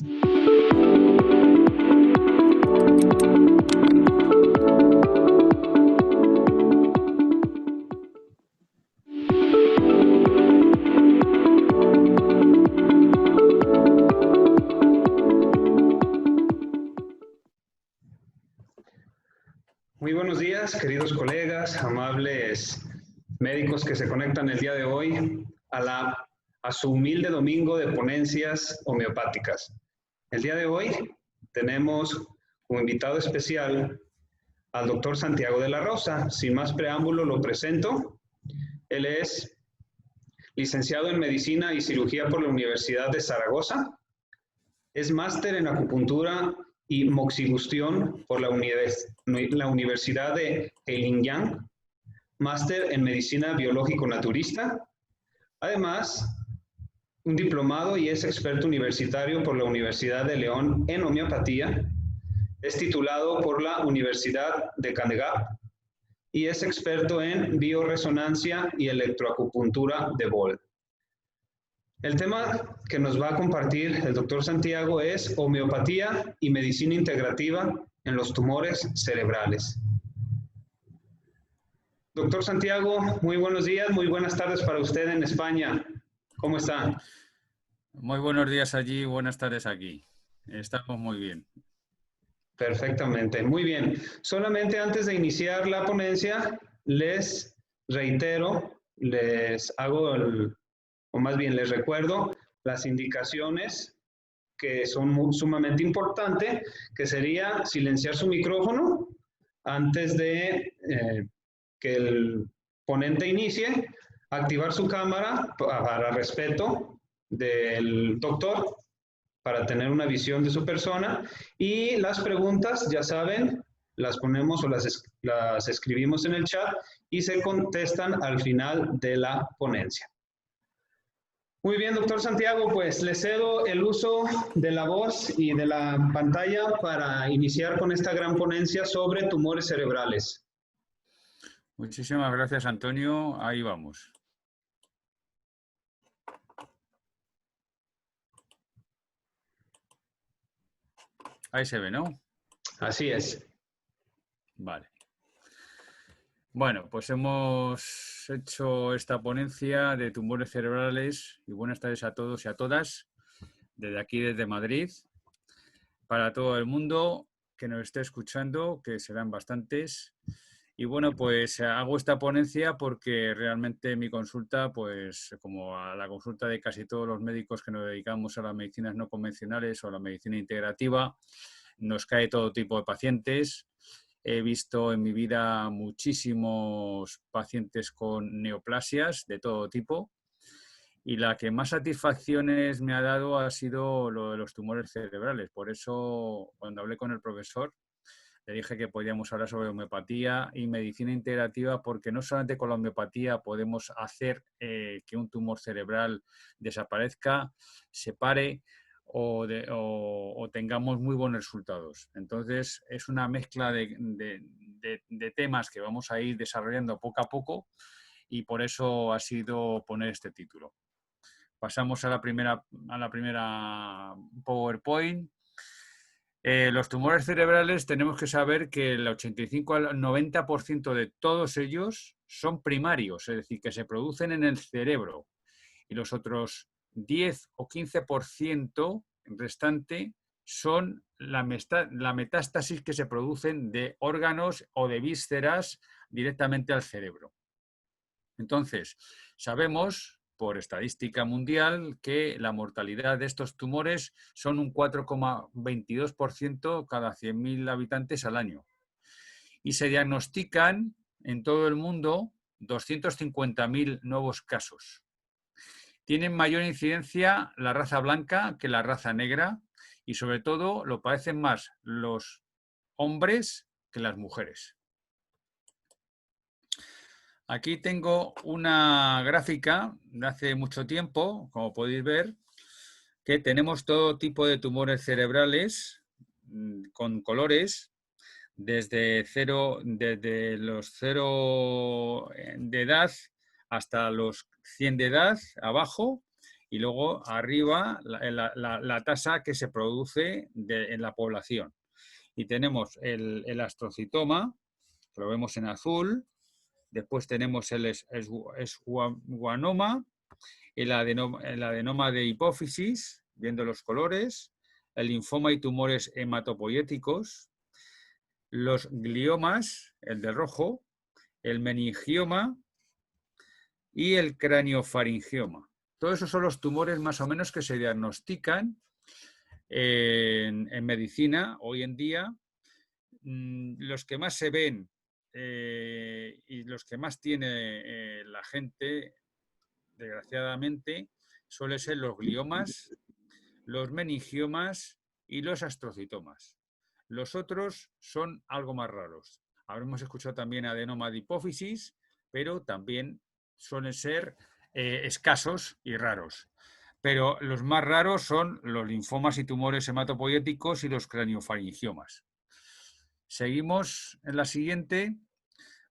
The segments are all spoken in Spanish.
Muy buenos días, queridos colegas, amables médicos que se conectan el día de hoy a su humilde domingo de ponencias homeopáticas. El día de hoy tenemos como invitado especial al doctor Santiago de la Rosa. Sin más preámbulo, lo presento. Él es licenciado en Medicina y Cirugía por la Universidad de Zaragoza. Es máster en acupuntura y moxibustión por la Universidad de Heilongjiang, máster en medicina biológico-naturista. Además, un diplomado y es experto universitario por la Universidad de León en homeopatía. Es titulado por la Universidad de Kannegab y es experto en bioresonancia y electroacupuntura de Boll. El tema que nos va a compartir el doctor Santiago es homeopatía y medicina integrativa en los tumores cerebrales. Doctor Santiago, muy buenos días, muy buenas tardes para usted en España. ¿Cómo está? Muy buenos días allí, buenas tardes aquí. Estamos muy bien. Perfectamente, muy bien. Solamente antes de iniciar la ponencia, les reitero, les recuerdo las indicaciones que son sumamente importantes, que sería silenciar su micrófono antes de que el ponente inicie, activar su cámara para respeto del doctor, para tener una visión de su persona, y las preguntas, ya saben, las ponemos o las escribimos en el chat y se contestan al final de la ponencia. Muy bien, doctor Santiago, pues le cedo el uso de la voz y de la pantalla para iniciar con esta gran ponencia sobre tumores cerebrales. Muchísimas gracias, Antonio. Ahí vamos. Ahí se ve, ¿no? Así es. Vale. Bueno, pues hemos hecho esta ponencia de tumores cerebrales y buenas tardes a todos y a todas desde aquí, desde Madrid, para todo el mundo que nos esté escuchando, que serán bastantes. Y bueno, pues hago esta ponencia porque realmente mi consulta, pues como a la consulta de casi todos los médicos que nos dedicamos a las medicinas no convencionales o a la medicina integrativa, nos cae todo tipo de pacientes. He visto en mi vida muchísimos pacientes con neoplasias de todo tipo y la que más satisfacciones me ha dado ha sido lo de los tumores cerebrales. Por eso, cuando hablé con el profesor, le dije que podíamos hablar sobre homeopatía y medicina integrativa, porque no solamente con la homeopatía podemos hacer que un tumor cerebral desaparezca, se pare o tengamos muy buenos resultados. Entonces, es una mezcla de temas que vamos a ir desarrollando poco a poco y por eso ha sido poner este título. Pasamos a la primera PowerPoint. Los tumores cerebrales tenemos que saber que el 85 al 90% de todos ellos son primarios, es decir, que se producen en el cerebro. Y los otros 10 o 15% restante son la metástasis que se producen de órganos o de vísceras directamente al cerebro. Entonces, sabemos por estadística mundial que la mortalidad de estos tumores son un 4,22% cada 100.000 habitantes al año. Y se diagnostican en todo el mundo 250.000 nuevos casos. Tienen mayor incidencia la raza blanca que la raza negra y sobre todo lo padecen más los hombres que las mujeres. Aquí tengo una gráfica de hace mucho tiempo, como podéis ver, que tenemos todo tipo de tumores cerebrales con colores, desde los 0 de edad hasta los 100 de edad abajo, y luego arriba la tasa que se produce en la población. Y tenemos el astrocitoma, que lo vemos en azul, después tenemos el esguanoma, el adenoma de hipófisis, viendo los colores, el linfoma y tumores hematopoyéticos, los gliomas, el de rojo, el meningioma y el craniofaringioma. Todos esos son los tumores más o menos que se diagnostican en medicina hoy en día. Los que más se ven y los que más tiene la gente, desgraciadamente, suelen ser los gliomas, los meningiomas y los astrocitomas. Los otros son algo más raros. Habremos escuchado también adenoma de hipófisis, pero también suelen ser escasos y raros. Pero los más raros son los linfomas y tumores hematopoyéticos y los craniofaringiomas. Seguimos en la siguiente,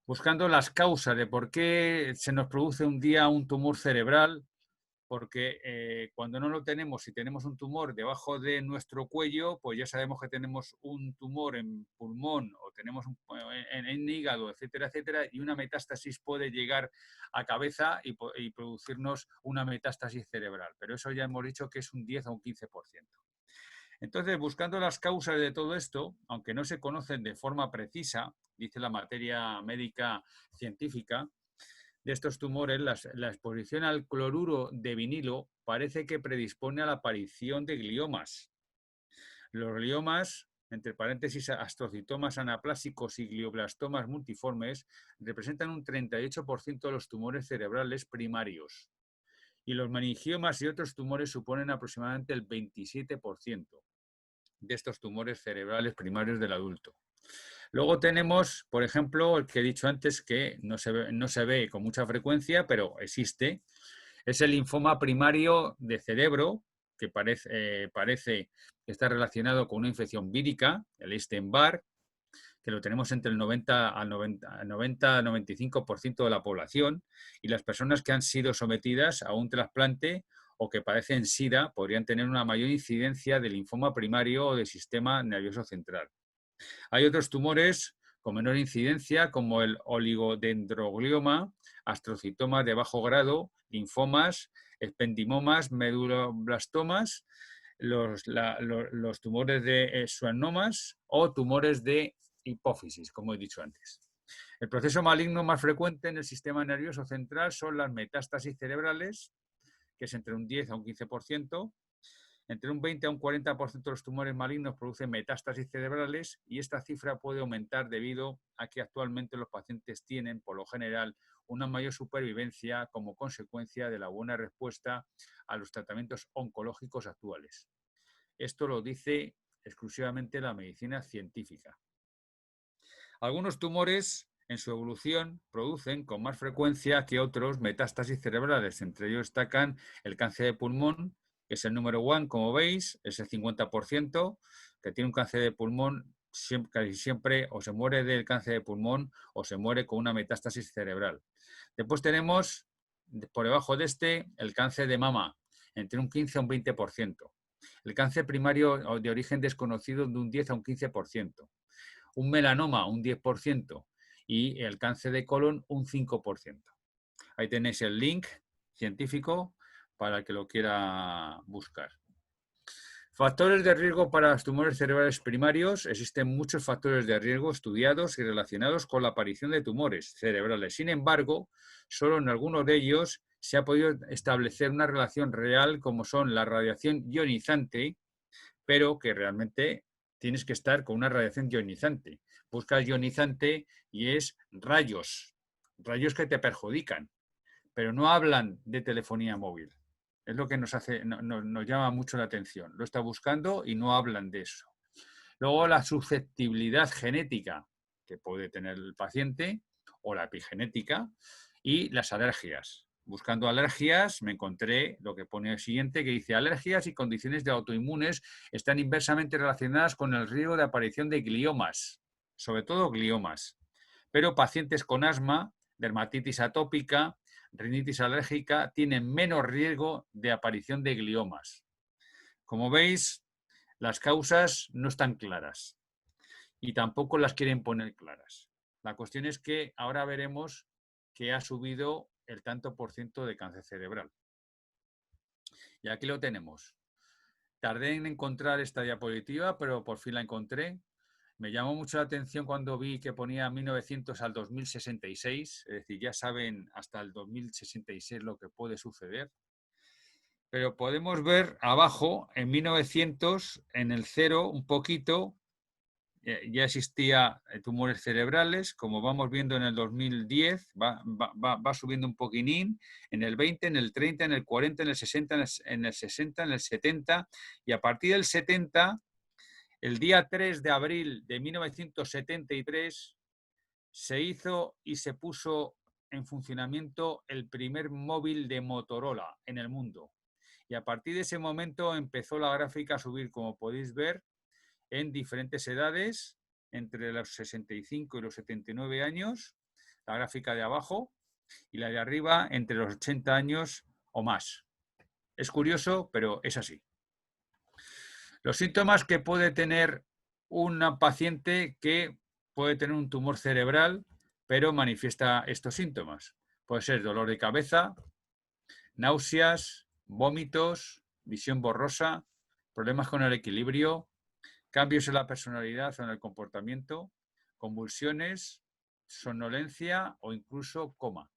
buscando las causas de por qué se nos produce un día un tumor cerebral, porque cuando no lo tenemos, si tenemos un tumor debajo de nuestro cuello, pues ya sabemos que tenemos un tumor en pulmón o tenemos en hígado, etcétera, etcétera, y una metástasis puede llegar a cabeza y producirnos una metástasis cerebral. Pero eso ya hemos dicho que es un 10 o un 15%. Entonces, buscando las causas de todo esto, aunque no se conocen de forma precisa, dice la materia médica científica, de estos tumores, la exposición al cloruro de vinilo parece que predispone a la aparición de gliomas. Los gliomas, entre paréntesis, astrocitomas anaplásicos y glioblastomas multiformes, representan un 38% de los tumores cerebrales primarios. Y los meningiomas y otros tumores suponen aproximadamente el 27% de estos tumores cerebrales primarios del adulto. Luego tenemos, por ejemplo, el que he dicho antes, que no se ve con mucha frecuencia, pero existe. Es el linfoma primario de cerebro, que parece que está relacionado con una infección vírica, el Epstein-Barr, que lo tenemos entre el 90 al 95% de la población, y las personas que han sido sometidas a un trasplante o que padecen SIDA podrían tener una mayor incidencia de linfoma primario o del sistema nervioso central. Hay otros tumores con menor incidencia, como el oligodendroglioma, astrocitomas de bajo grado, linfomas, ependimomas, meduloblastomas, los tumores de schwannomas o tumores de hipófisis, como he dicho antes. El proceso maligno más frecuente en el sistema nervioso central son las metástasis cerebrales, que es entre un 10 a un 15%. Entre un 20 a un 40% de los tumores malignos producen metástasis cerebrales y esta cifra puede aumentar debido a que actualmente los pacientes tienen, por lo general, una mayor supervivencia como consecuencia de la buena respuesta a los tratamientos oncológicos actuales. Esto lo dice exclusivamente la medicina científica. Algunos tumores en su evolución producen con más frecuencia que otros metástasis cerebrales. Entre ellos destacan el cáncer de pulmón, que es el número 1, como veis, es el 50%, que tiene un cáncer de pulmón casi siempre o se muere del cáncer de pulmón o se muere con una metástasis cerebral. Después tenemos, por debajo de este, el cáncer de mama, entre un 15 a un 20%. El cáncer primario de origen desconocido de un 10 a un 15%. Un melanoma, un 10%. Y el cáncer de colon, un 5%. Ahí tenéis el link científico para el que lo quiera buscar. Factores de riesgo para los tumores cerebrales primarios. Existen muchos factores de riesgo estudiados y relacionados con la aparición de tumores cerebrales. Sin embargo, solo en algunos de ellos se ha podido establecer una relación real, como son la radiación ionizante, pero que realmente tienes que estar con una radiación ionizante. Buscas ionizante y es rayos que te perjudican, pero no hablan de telefonía móvil. Es lo que nos llama mucho la atención. Lo está buscando y no hablan de eso. Luego la susceptibilidad genética que puede tener el paciente o la epigenética y las alergias. Buscando alergias me encontré lo que pone el siguiente, que dice: alergias y condiciones de autoinmunes están inversamente relacionadas con el riesgo de aparición de gliomas, sobre todo gliomas. Pero pacientes con asma, dermatitis atópica, rinitis alérgica, tienen menos riesgo de aparición de gliomas. Como veis, las causas no están claras y tampoco las quieren poner claras. La cuestión es que ahora veremos que ha subido el tanto por ciento de cáncer cerebral. Y aquí lo tenemos. Tardé en encontrar esta diapositiva, pero por fin la encontré. Me llamó mucho la atención cuando vi que ponía 1900 al 2066, es decir, ya saben hasta el 2066 lo que puede suceder. Pero podemos ver abajo, en 1900, en el 0, un poquito, ya existía tumores cerebrales, como vamos viendo en el 2010, va subiendo un poquinín, en el 20, en el 30, en el 40, en el 60, en el 60, en el 70, y a partir del 70, el día 3 de abril de 1973, se hizo y se puso en funcionamiento el primer móvil de Motorola en el mundo. Y a partir de ese momento empezó la gráfica a subir, como podéis ver, en diferentes edades, entre los 65 y los 79 años, la gráfica de abajo, y la de arriba entre los 80 años o más. Es curioso, pero es así. Los síntomas que puede tener una paciente que puede tener un tumor cerebral, pero manifiesta estos síntomas. Puede ser dolor de cabeza, náuseas, vómitos, visión borrosa, problemas con el equilibrio, cambios en la personalidad o en el comportamiento, convulsiones, somnolencia o incluso coma.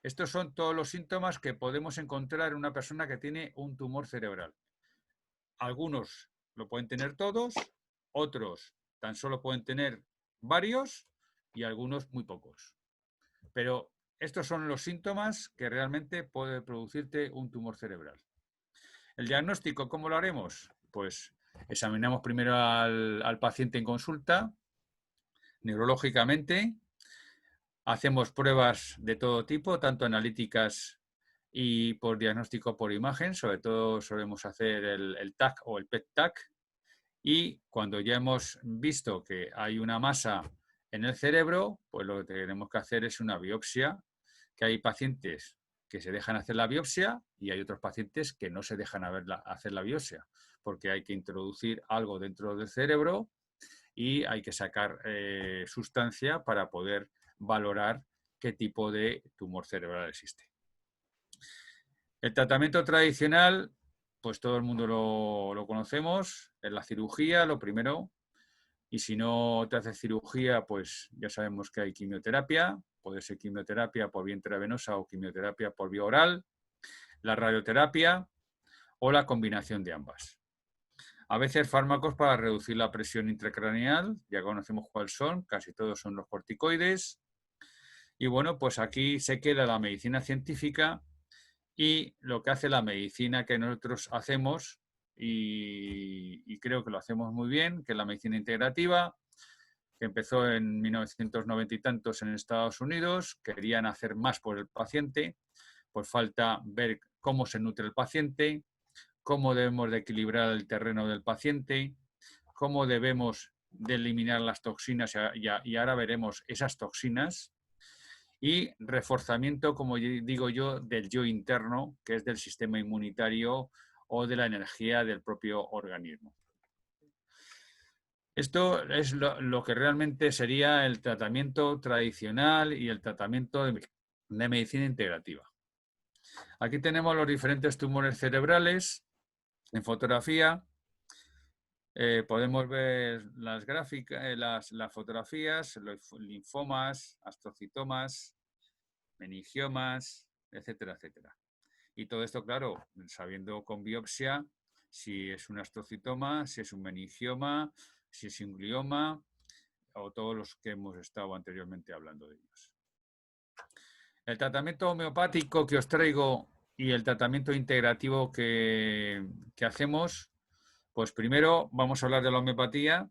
Estos son todos los síntomas que podemos encontrar en una persona que tiene un tumor cerebral. Algunos lo pueden tener todos, otros tan solo pueden tener varios y algunos muy pocos. Pero estos son los síntomas que realmente puede producirte un tumor cerebral. ¿El diagnóstico cómo lo haremos? Pues examinamos primero al paciente en consulta, neurológicamente, hacemos pruebas de todo tipo, tanto analíticas y por diagnóstico por imagen, sobre todo solemos hacer el TAC o el PET-TAC, y cuando ya hemos visto que hay una masa en el cerebro, pues lo que tenemos que hacer es una biopsia, que hay pacientes que se dejan hacer la biopsia y hay otros pacientes que no se dejan hacer la biopsia, porque hay que introducir algo dentro del cerebro y hay que sacar sustancia para poder valorar qué tipo de tumor cerebral existe. El tratamiento tradicional, pues todo el mundo lo conocemos, es la cirugía, lo primero, y si no te haces cirugía, pues ya sabemos que hay quimioterapia, puede ser quimioterapia por vía intravenosa o quimioterapia por vía oral, la radioterapia o la combinación de ambas. A veces fármacos para reducir la presión intracraneal, ya conocemos cuáles son, casi todos son los corticoides. Y bueno, pues aquí se queda la medicina científica y lo que hace la medicina que nosotros hacemos, y creo que lo hacemos muy bien, que es la medicina integrativa, que empezó en 1990 y tantos en Estados Unidos, querían hacer más por el paciente, pues falta ver cómo se nutre el paciente, cómo debemos de equilibrar el terreno del paciente, cómo debemos de eliminar las toxinas, y ahora veremos esas toxinas, y reforzamiento, como digo yo, del yo interno, que es del sistema inmunitario o de la energía del propio organismo. Esto es lo que realmente sería el tratamiento tradicional y el tratamiento de medicina integrativa. Aquí tenemos los diferentes tumores cerebrales en fotografía. Podemos ver las gráficas, las fotografías, los linfomas, astrocitomas, meningiomas, etcétera, etcétera. Y todo esto, claro, sabiendo con biopsia si es un astrocitoma, si es un meningioma, si es un glioma o todos los que hemos estado anteriormente hablando de ellos. El tratamiento homeopático que os traigo y el tratamiento integrativo que hacemos, pues primero vamos a hablar de la homeopatía.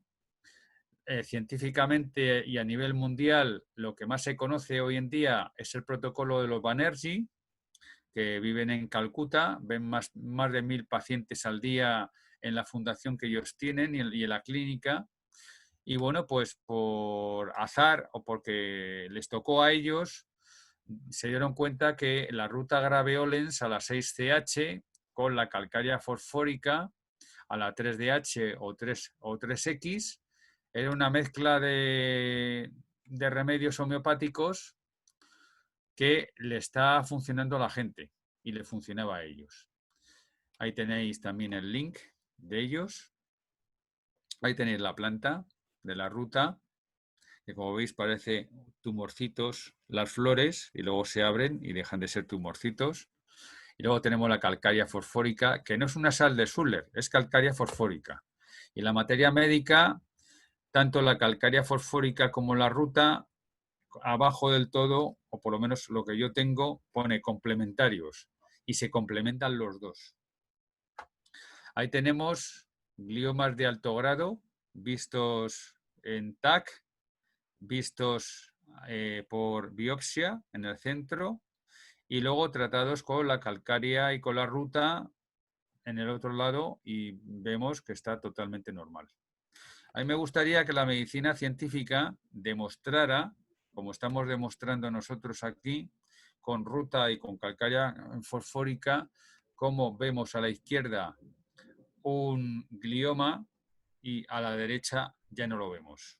Científicamente y a nivel mundial, lo que más se conoce hoy en día es el protocolo de los Banerjee, que viven en Calcuta, ven más de 1000 pacientes al día en la fundación que ellos tienen y en la clínica. Y bueno, pues por azar o porque les tocó a ellos, se dieron cuenta que la ruta graveolens a la 6CH con la calcárea fosfórica a la 3DH o 3X era una mezcla de remedios homeopáticos que le está funcionando a la gente y le funcionaba a ellos. Ahí tenéis también el link de ellos. Ahí tenéis la planta de la ruta, que como veis parece tumorcitos las flores y luego se abren y dejan de ser tumorcitos. Y luego tenemos la calcárea fosfórica, que no es una sal de Suller, es calcárea fosfórica. Y la materia médica, tanto la calcárea fosfórica como la ruta, abajo del todo, o por lo menos lo que yo tengo, pone complementarios y se complementan los dos. Ahí tenemos gliomas de alto grado vistos en TAC, vistos por biopsia en el centro y luego tratados con la calcárea y con la ruta en el otro lado y vemos que está totalmente normal. A mí me gustaría que la medicina científica demostrara, como estamos demostrando nosotros aquí, con ruta y con calcárea fosfórica, cómo vemos a la izquierda un glioma y a la derecha ya no lo vemos.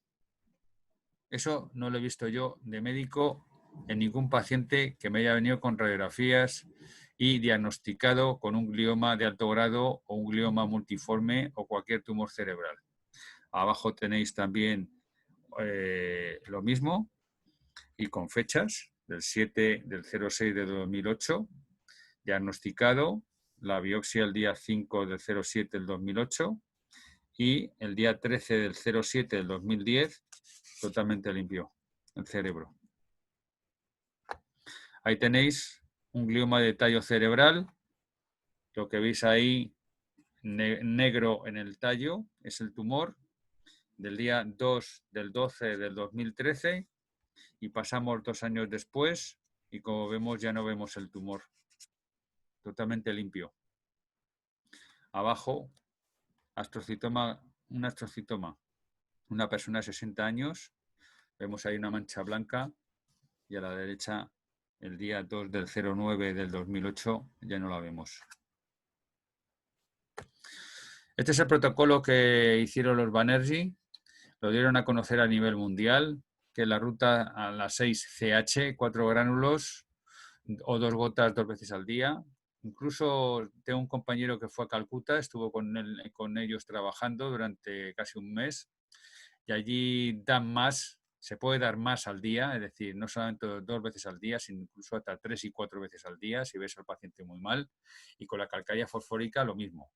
Eso no lo he visto yo de médico en ningún paciente que me haya venido con radiografías y diagnosticado con un glioma de alto grado o un glioma multiforme o cualquier tumor cerebral. Abajo tenéis también lo mismo y con fechas del 7 del 06 de 2008, diagnosticado, la biopsia el día 5 del 07 del 2008 y el día 13 del 07 del 2010 totalmente limpio el cerebro. Ahí tenéis un glioma de tallo cerebral, lo que veis ahí negro en el tallo es el tumor del día 2 del 12 del 2013 y pasamos 2 años después y como vemos ya no vemos el tumor, totalmente limpio. Abajo, astrocitoma, un astrocitoma, una persona de 60 años, vemos ahí una mancha blanca y a la derecha el día 2 del 09 del 2008 ya no la vemos. Este es el protocolo que hicieron los Banerjee, lo dieron a conocer a nivel mundial, que la ruta a las 6CH, 4 gránulos o 2 gotas 2 veces al día. Incluso tengo un compañero que fue a Calcuta, estuvo con ellos trabajando durante casi un mes y allí dan más, se puede dar más al día, es decir, no solamente 2 veces al día, sino incluso hasta 3 y 4 veces al día si ves al paciente muy mal. Y con la calcárea fosfórica lo mismo.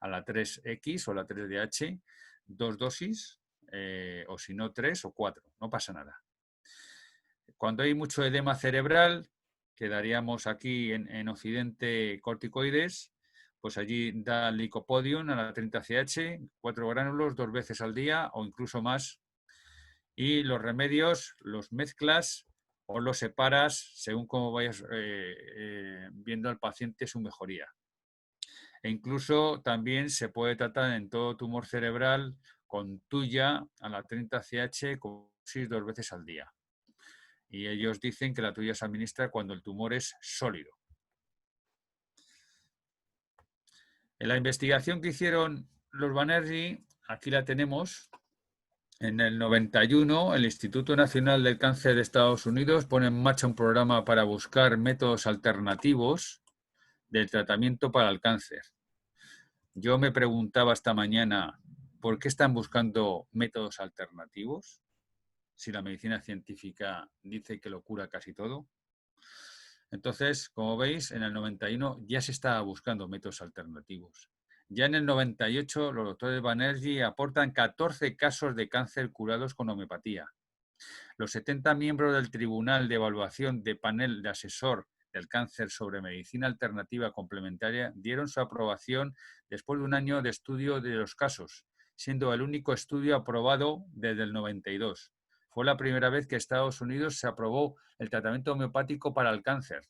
A la 3X o la 3DH, 2 dosis, o si no 3 o 4, no pasa nada. Cuando hay mucho edema cerebral, que daríamos aquí en Occidente corticoides, pues allí da licopodium a la 30CH, 4 gránulos 2 veces al día o incluso más. Y los remedios los mezclas o los separas según cómo vayas viendo al paciente su mejoría. E incluso también se puede tratar en todo tumor cerebral con tuya a la 30CH con dosis 2 veces al día. Y ellos dicen que la tuya se administra cuando el tumor es sólido. En la investigación que hicieron los Banerjee, aquí la tenemos. En el 91, el Instituto Nacional del Cáncer de Estados Unidos pone en marcha un programa para buscar métodos alternativos del tratamiento para el cáncer. Yo me preguntaba esta mañana, ¿por qué están buscando métodos alternativos? Si la medicina científica dice que lo cura casi todo. Entonces, como veis, en el 91 ya se estaba buscando métodos alternativos. Ya en el 98 los doctores Banerjee aportan 14 casos de cáncer curados con homeopatía. Los 70 miembros del Tribunal de Evaluación de Panel de Asesor del Cáncer sobre Medicina Alternativa Complementaria dieron su aprobación después de un año de estudio de los casos, siendo el único estudio aprobado desde el 92. Fue la primera vez que Estados Unidos se aprobó el tratamiento homeopático para el cáncer.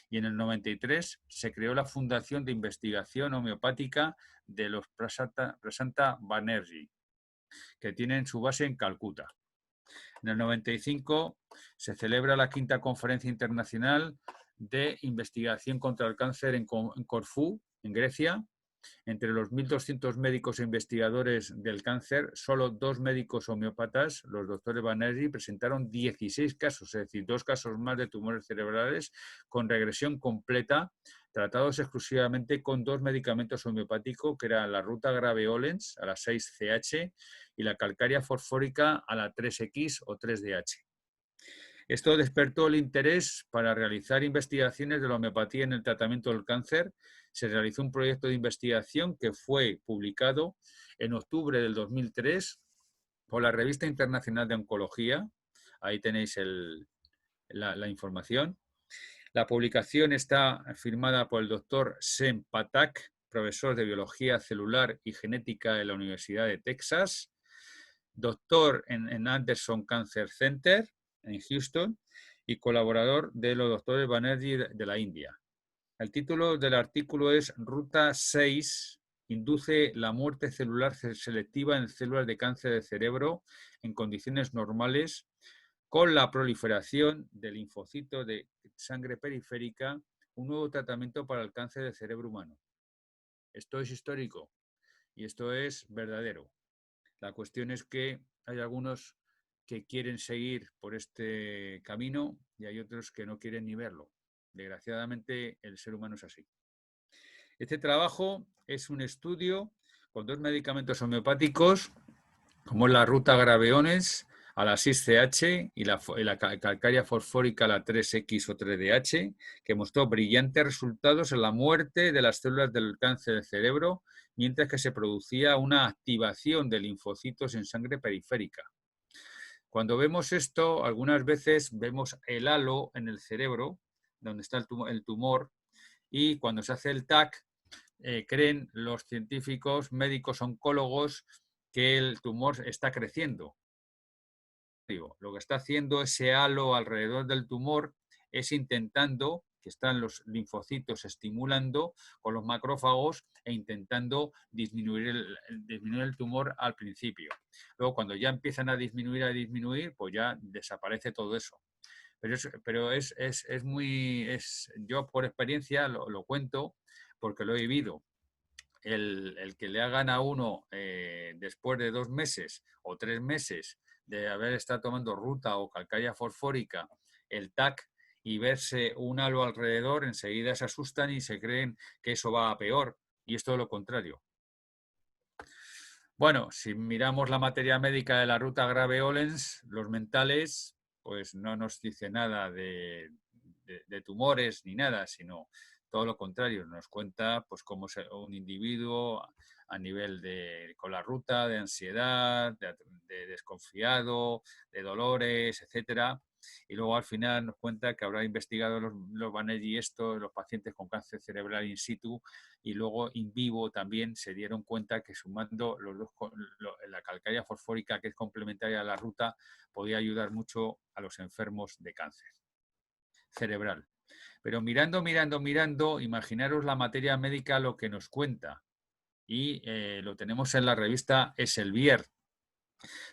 Y en el 93 se creó la Fundación de Investigación Homeopática de los Prasanta Banerjee, que tienen su base en Calcuta. En el 95 se celebra la 5ª Conferencia Internacional de Investigación contra el Cáncer en Corfú, en Grecia. Entre los 1.200 médicos e investigadores del cáncer, solo 2 médicos homeópatas, los doctores Banerjee, presentaron 16 casos, es decir, 2 casos más de tumores cerebrales con regresión completa, tratados exclusivamente con 2 medicamentos homeopáticos, que eran la ruta graveolens a la 6-CH y la calcárea fosfórica a la 3X o 3DH. Esto despertó el interés para realizar investigaciones de la homeopatía en el tratamiento del cáncer. Se realizó un proyecto de investigación que fue publicado en octubre del 2003 por la Revista Internacional de Oncología. Ahí tenéis la información. La publicación está firmada por el doctor Sem Pathak, profesor de Biología Celular y Genética de la Universidad de Texas, doctor en Anderson Cancer Center en Houston y colaborador de los doctores Banerjee de la India. El título del artículo es Ruta 6 induce la muerte celular selectiva en células de cáncer de cerebro en condiciones normales con la proliferación de linfocitos de sangre periférica, un nuevo tratamiento para el cáncer de cerebro humano. Esto es histórico y esto es verdadero. La cuestión es que hay algunos que quieren seguir por este camino y hay otros que no quieren ni verlo. Desgraciadamente, el ser humano es así. Este trabajo es un estudio con 2 medicamentos homeopáticos, como la ruta graveolens a la 6-CH y la calcárea fosfórica a la 3X o 3DH, que mostró brillantes resultados en la muerte de las células del cáncer del cerebro, mientras que se producía una activación de linfocitos en sangre periférica. Cuando vemos esto, algunas veces vemos el halo en el cerebro, donde está el tumor, y cuando se hace el TAC, creen los científicos, médicos, oncólogos, que el tumor está creciendo. Lo que está haciendo ese halo alrededor del tumor es intentando, que están los linfocitos estimulando con los macrófagos e intentando disminuir el tumor al principio. Luego, cuando ya empiezan a disminuir, pues ya desaparece todo eso. Pero yo por experiencia lo cuento porque lo he vivido. El que le hagan a uno después de 2 meses o 3 meses de haber estado tomando ruta o calcárea fosfórica, el TAC, y verse un halo alrededor, enseguida se asustan y se creen que eso va a peor, y es todo lo contrario. Bueno, si miramos la materia médica de la ruta graveolens, los mentales, pues no nos dice nada de tumores ni nada, sino todo lo contrario, nos cuenta pues cómo es un individuo a nivel con la ruta, de ansiedad, de desconfiado, de dolores, etcétera. Y luego al final nos cuenta que habrá investigado los Banerjee los pacientes con cáncer cerebral in situ, y luego in vivo también se dieron cuenta que sumando los dos, la calcárea fosfórica, que es complementaria a la ruta, podía ayudar mucho a los enfermos de cáncer cerebral. Pero mirando, imaginaros la materia médica lo que nos cuenta. Y lo tenemos en la revista Elsevier.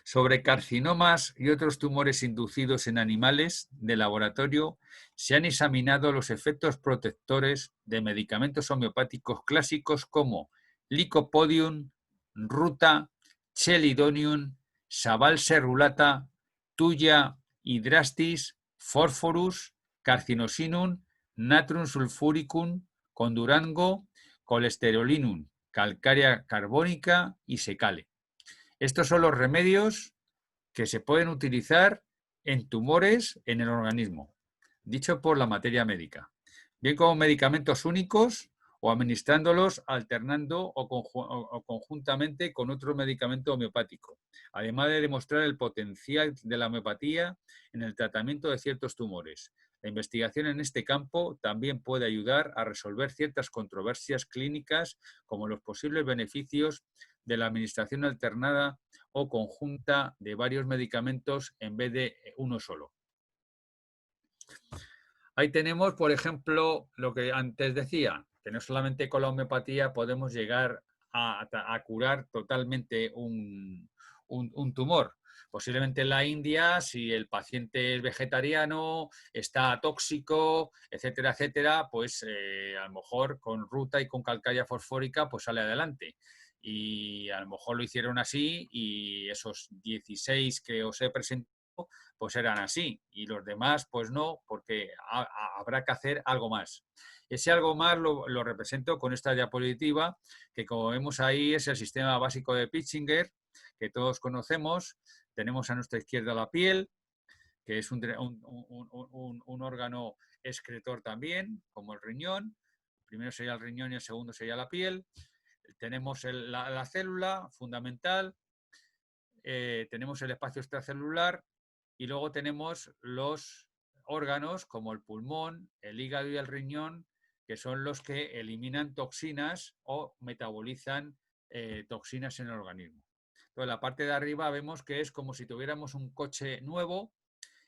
Sobre carcinomas y otros tumores inducidos en animales de laboratorio, se han examinado los efectos protectores de medicamentos homeopáticos clásicos como Lycopodium, Ruta, Chelidonium, Saval-Serrulata, Tuya, Hydrastis, Phosphorus, Carcinosinum, Natrum sulfuricum, Condurango, Colesterolinum, calcárea carbónica y secale. Estos son los remedios que se pueden utilizar en tumores en el organismo, dicho por la materia médica, bien como medicamentos únicos o administrándolos alternando o conjuntamente con otro medicamento homeopático, además de demostrar el potencial de la homeopatía en el tratamiento de ciertos tumores. La investigación en este campo también puede ayudar a resolver ciertas controversias clínicas, como los posibles beneficios de la administración alternada o conjunta de varios medicamentos en vez de uno solo. Ahí tenemos, por ejemplo, lo que antes decía, que no solamente con la homeopatía podemos llegar a curar totalmente un tumor, Posiblemente en la India, si el paciente es vegetariano, está tóxico, etcétera, etcétera, pues a lo mejor con ruta y con calcárea fosfórica pues sale adelante. Y a lo mejor lo hicieron así y esos 16 que os he presentado pues eran así y los demás pues no, porque habrá que hacer algo más. Ese algo más lo represento con esta diapositiva, que como vemos ahí es el sistema básico de Pitzinger, que todos conocemos. Tenemos a nuestra izquierda la piel, que es un órgano excretor también, como el riñón. Primero sería el riñón y el segundo sería la piel. Tenemos la célula fundamental, tenemos el espacio extracelular y luego tenemos los órganos como el pulmón, el hígado y el riñón, que son los que eliminan toxinas o metabolizan toxinas en el organismo. Entonces, la parte de arriba vemos que es como si tuviéramos un coche nuevo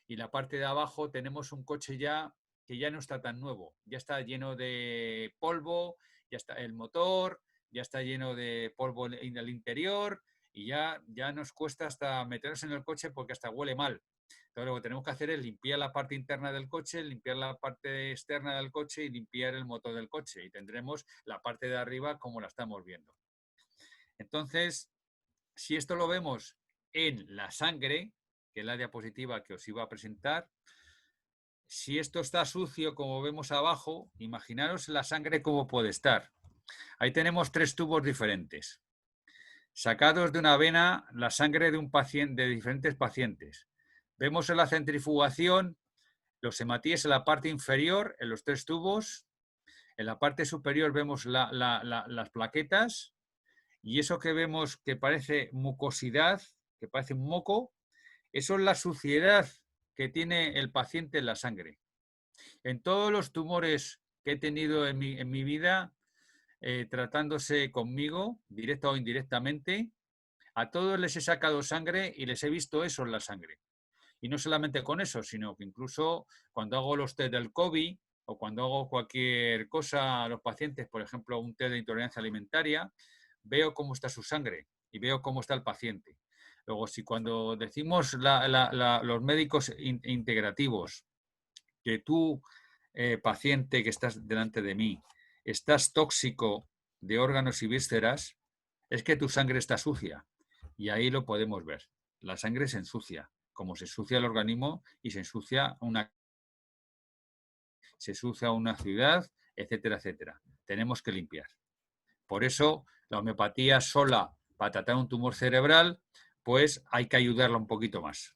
y la parte de abajo tenemos un coche ya que ya no está tan nuevo, ya está lleno de polvo, ya está el motor, ya está lleno de polvo en el interior y ya nos cuesta hasta meternos en el coche porque hasta huele mal. Entonces, lo que tenemos que hacer es limpiar la parte interna del coche, limpiar la parte externa del coche y limpiar el motor del coche. Y tendremos la parte de arriba como la estamos viendo. Entonces, si esto lo vemos en la sangre, que es la diapositiva que os iba a presentar, si esto está sucio, como vemos abajo, imaginaros la sangre cómo puede estar. Ahí tenemos 3 tubos diferentes. Sacados de una vena la sangre de un paciente, de diferentes pacientes. Vemos en la centrifugación los hematíes en la parte inferior, en los 3 tubos. En la parte superior vemos las plaquetas y eso que vemos que parece mucosidad, que parece un moco, eso es la suciedad que tiene el paciente en la sangre. En todos los tumores que he tenido en mi vida, tratándose conmigo, directa o indirectamente, a todos les he sacado sangre y les he visto eso en la sangre. Y no solamente con eso, sino que incluso cuando hago los test del COVID o cuando hago cualquier cosa a los pacientes, por ejemplo, un test de intolerancia alimentaria, veo cómo está su sangre y veo cómo está el paciente. Luego, si cuando decimos los médicos integrativos que tú, paciente que estás delante de mí, estás tóxico de órganos y vísceras, es que tu sangre está sucia. Y ahí lo podemos ver. La sangre se ensucia, como se ensucia el organismo y se ensucia una ciudad, etcétera, etcétera. Tenemos que limpiar. Por eso, la homeopatía sola para tratar un tumor cerebral, pues hay que ayudarla un poquito más.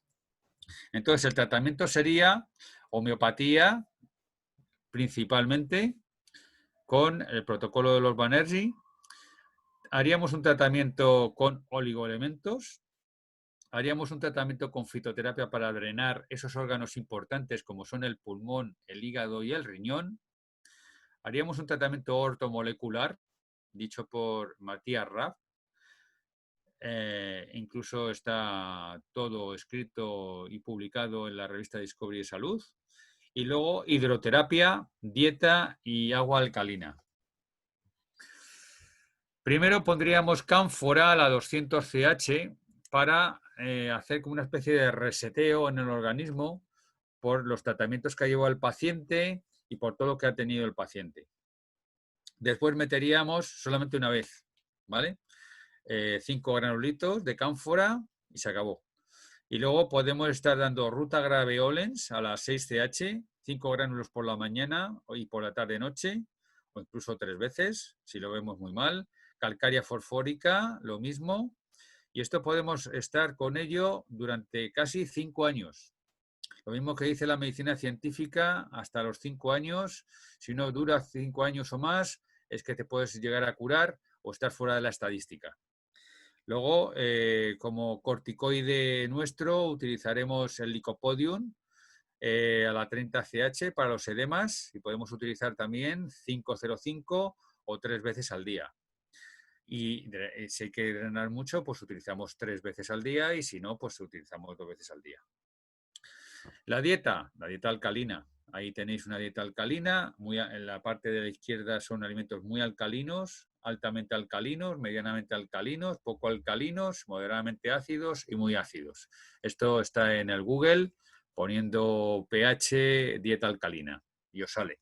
Entonces, el tratamiento sería homeopatía, principalmente, con el protocolo de los Banerjee. Haríamos un tratamiento con oligoelementos. Haríamos un tratamiento con fitoterapia para drenar esos órganos importantes como son el pulmón, el hígado y el riñón. Haríamos un tratamiento ortomolecular, dicho por Matías Raff. Incluso está todo escrito y publicado en la revista Discovery de Salud. Y luego hidroterapia, dieta y agua alcalina. Primero pondríamos cánfora a la 200 CH para hacer como una especie de reseteo en el organismo por los tratamientos que ha llevado el paciente y por todo lo que ha tenido el paciente. Después meteríamos solamente una vez, ¿vale? 5 granulitos de cánfora y se acabó. Y luego podemos estar dando ruta graveolens a las 6 CH, 5 gránulos por la mañana y por la tarde-noche, o incluso 3 veces, si lo vemos muy mal. Calcárea fosfórica, lo mismo. Y esto podemos estar con ello durante casi 5 años. Lo mismo que dice la medicina científica, hasta los 5 años. Si no dura 5 años o más, es que te puedes llegar a curar o estar fuera de la estadística. Luego, como corticoide nuestro, utilizaremos el Lycopodium a la 30 CH para los edemas y podemos utilizar también 505 o 3 veces al día. Y si hay que drenar mucho, pues utilizamos 3 veces al día y si no, pues utilizamos 2 veces al día. La dieta alcalina. Ahí tenéis una dieta alcalina. En la parte de la izquierda son alimentos muy alcalinos, altamente alcalinos, medianamente alcalinos, poco alcalinos, moderadamente ácidos y muy ácidos. Esto está en el Google poniendo pH dieta alcalina y os sale.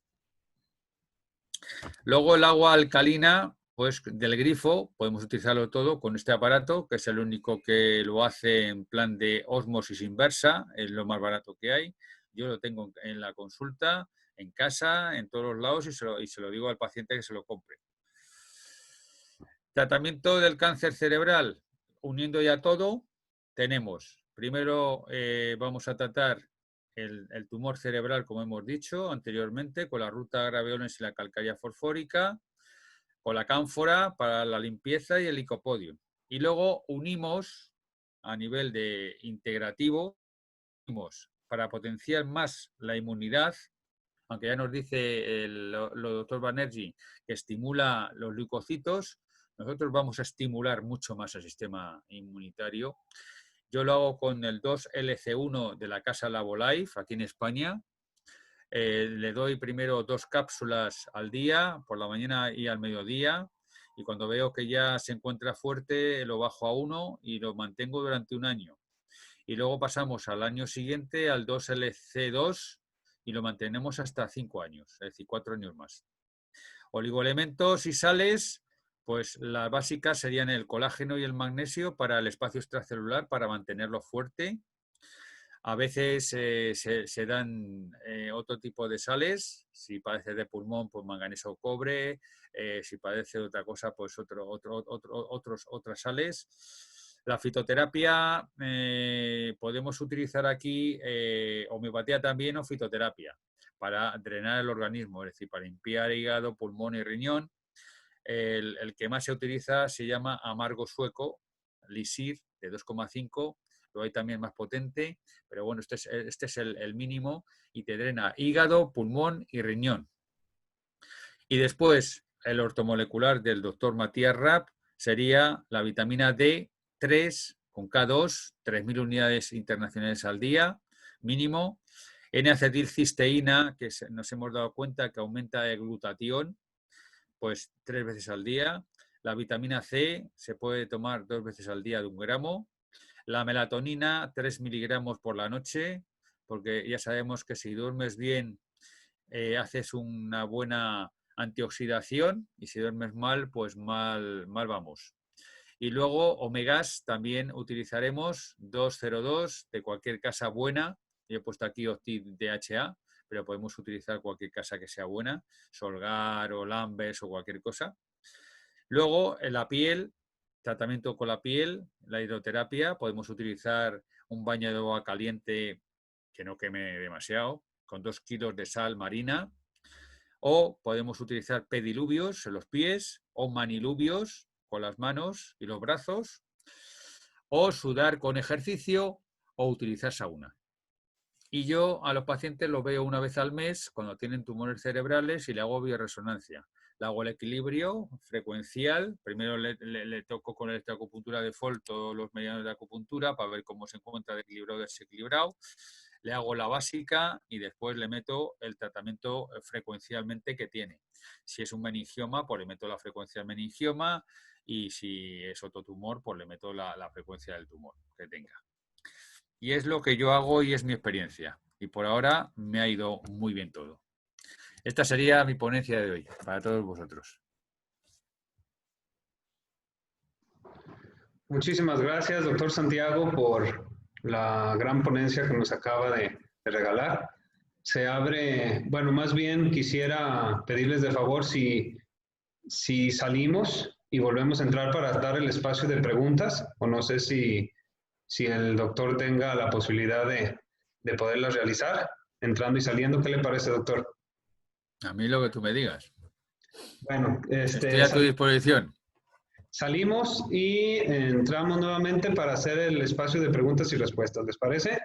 Luego el agua alcalina, pues del grifo, podemos utilizarlo todo con este aparato, que es el único que lo hace en plan de ósmosis inversa, es lo más barato que hay. Yo lo tengo en la consulta, en casa, en todos los lados y se lo digo al paciente que se lo compre. Tratamiento del cáncer cerebral, uniendo ya todo, tenemos, primero vamos a tratar el tumor cerebral, como hemos dicho anteriormente, con la ruta graveolens y la calcárea fosfórica, con la cánfora para la limpieza y el licopodium. Y luego unimos a nivel de integrativo, unimos para potenciar más la inmunidad, aunque ya nos dice el doctor Banerjee que estimula los leucocitos, nosotros vamos a estimular mucho más el sistema inmunitario. Yo lo hago con el 2LC1 de la casa Labolife, aquí en España. Le doy primero 2 cápsulas al día, por la mañana y al mediodía, y cuando veo que ya se encuentra fuerte, lo bajo a 1 y lo mantengo durante un año. Y luego pasamos al año siguiente al 2LC2 y lo mantenemos hasta 5 años, es decir, 4 años más. Oligoelementos y sales, pues las básicas serían el colágeno y el magnesio para el espacio extracelular, para mantenerlo fuerte. A veces se dan otro tipo de sales, si padece de pulmón, pues manganeso o cobre, si padece de otra cosa, pues otras sales. La fitoterapia, podemos utilizar aquí homeopatía también o fitoterapia para drenar el organismo, es decir, para limpiar hígado, pulmón y riñón. El que más se utiliza se llama amargo sueco, Lisir, de 2,5. Lo hay también más potente, pero bueno, este es el mínimo y te drena hígado, pulmón y riñón. Y después, el ortomolecular del doctor Matías Rapp sería la vitamina D3 con K2, 3.000 unidades internacionales al día, mínimo. N-acetilcisteína, que nos hemos dado cuenta que aumenta el glutatión, pues 3 veces al día. La vitamina C se puede tomar 2 veces al día de 1 gramo. La melatonina, 3 miligramos por la noche, porque ya sabemos que si duermes bien, haces una buena antioxidación y si duermes mal, pues mal vamos. Y luego omegas también utilizaremos 202 de cualquier casa buena. Yo he puesto aquí Octid DHA, pero podemos utilizar cualquier casa que sea buena, Solgar o Lambes o cualquier cosa. Luego en la piel, tratamiento con la piel, la hidroterapia, podemos utilizar un baño de agua caliente que no queme demasiado, con 2 kilos de sal marina, o podemos utilizar pediluvios en los pies o maniluvios con las manos y los brazos, o sudar con ejercicio o utilizar sauna. Y yo a los pacientes los veo una vez al mes cuando tienen tumores cerebrales y le hago bioresonancia. Le hago el equilibrio frecuencial. Primero le toco con electroacupuntura de Fold todos los medianos de acupuntura para ver cómo se encuentra de equilibrado o desequilibrado. Le hago la básica y después le meto el tratamiento frecuencialmente que tiene. Si es un meningioma, pues le meto la frecuencia del meningioma y si es otro tumor, pues le meto la frecuencia del tumor que tenga. Y es lo que yo hago y es mi experiencia. Y por ahora me ha ido muy bien todo. Esta sería mi ponencia de hoy para todos vosotros. Muchísimas gracias, doctor Santiago, por la gran ponencia que nos acaba de regalar. Se abre, bueno, más bien quisiera pedirles de favor si salimos y volvemos a entrar para dar el espacio de preguntas, o no sé si el doctor tenga la posibilidad de poderlas realizar, entrando y saliendo. ¿Qué le parece, doctor? A mí lo que tú me digas. Bueno, estoy a tu disposición. Salimos y entramos nuevamente para hacer el espacio de preguntas y respuestas. ¿Les parece?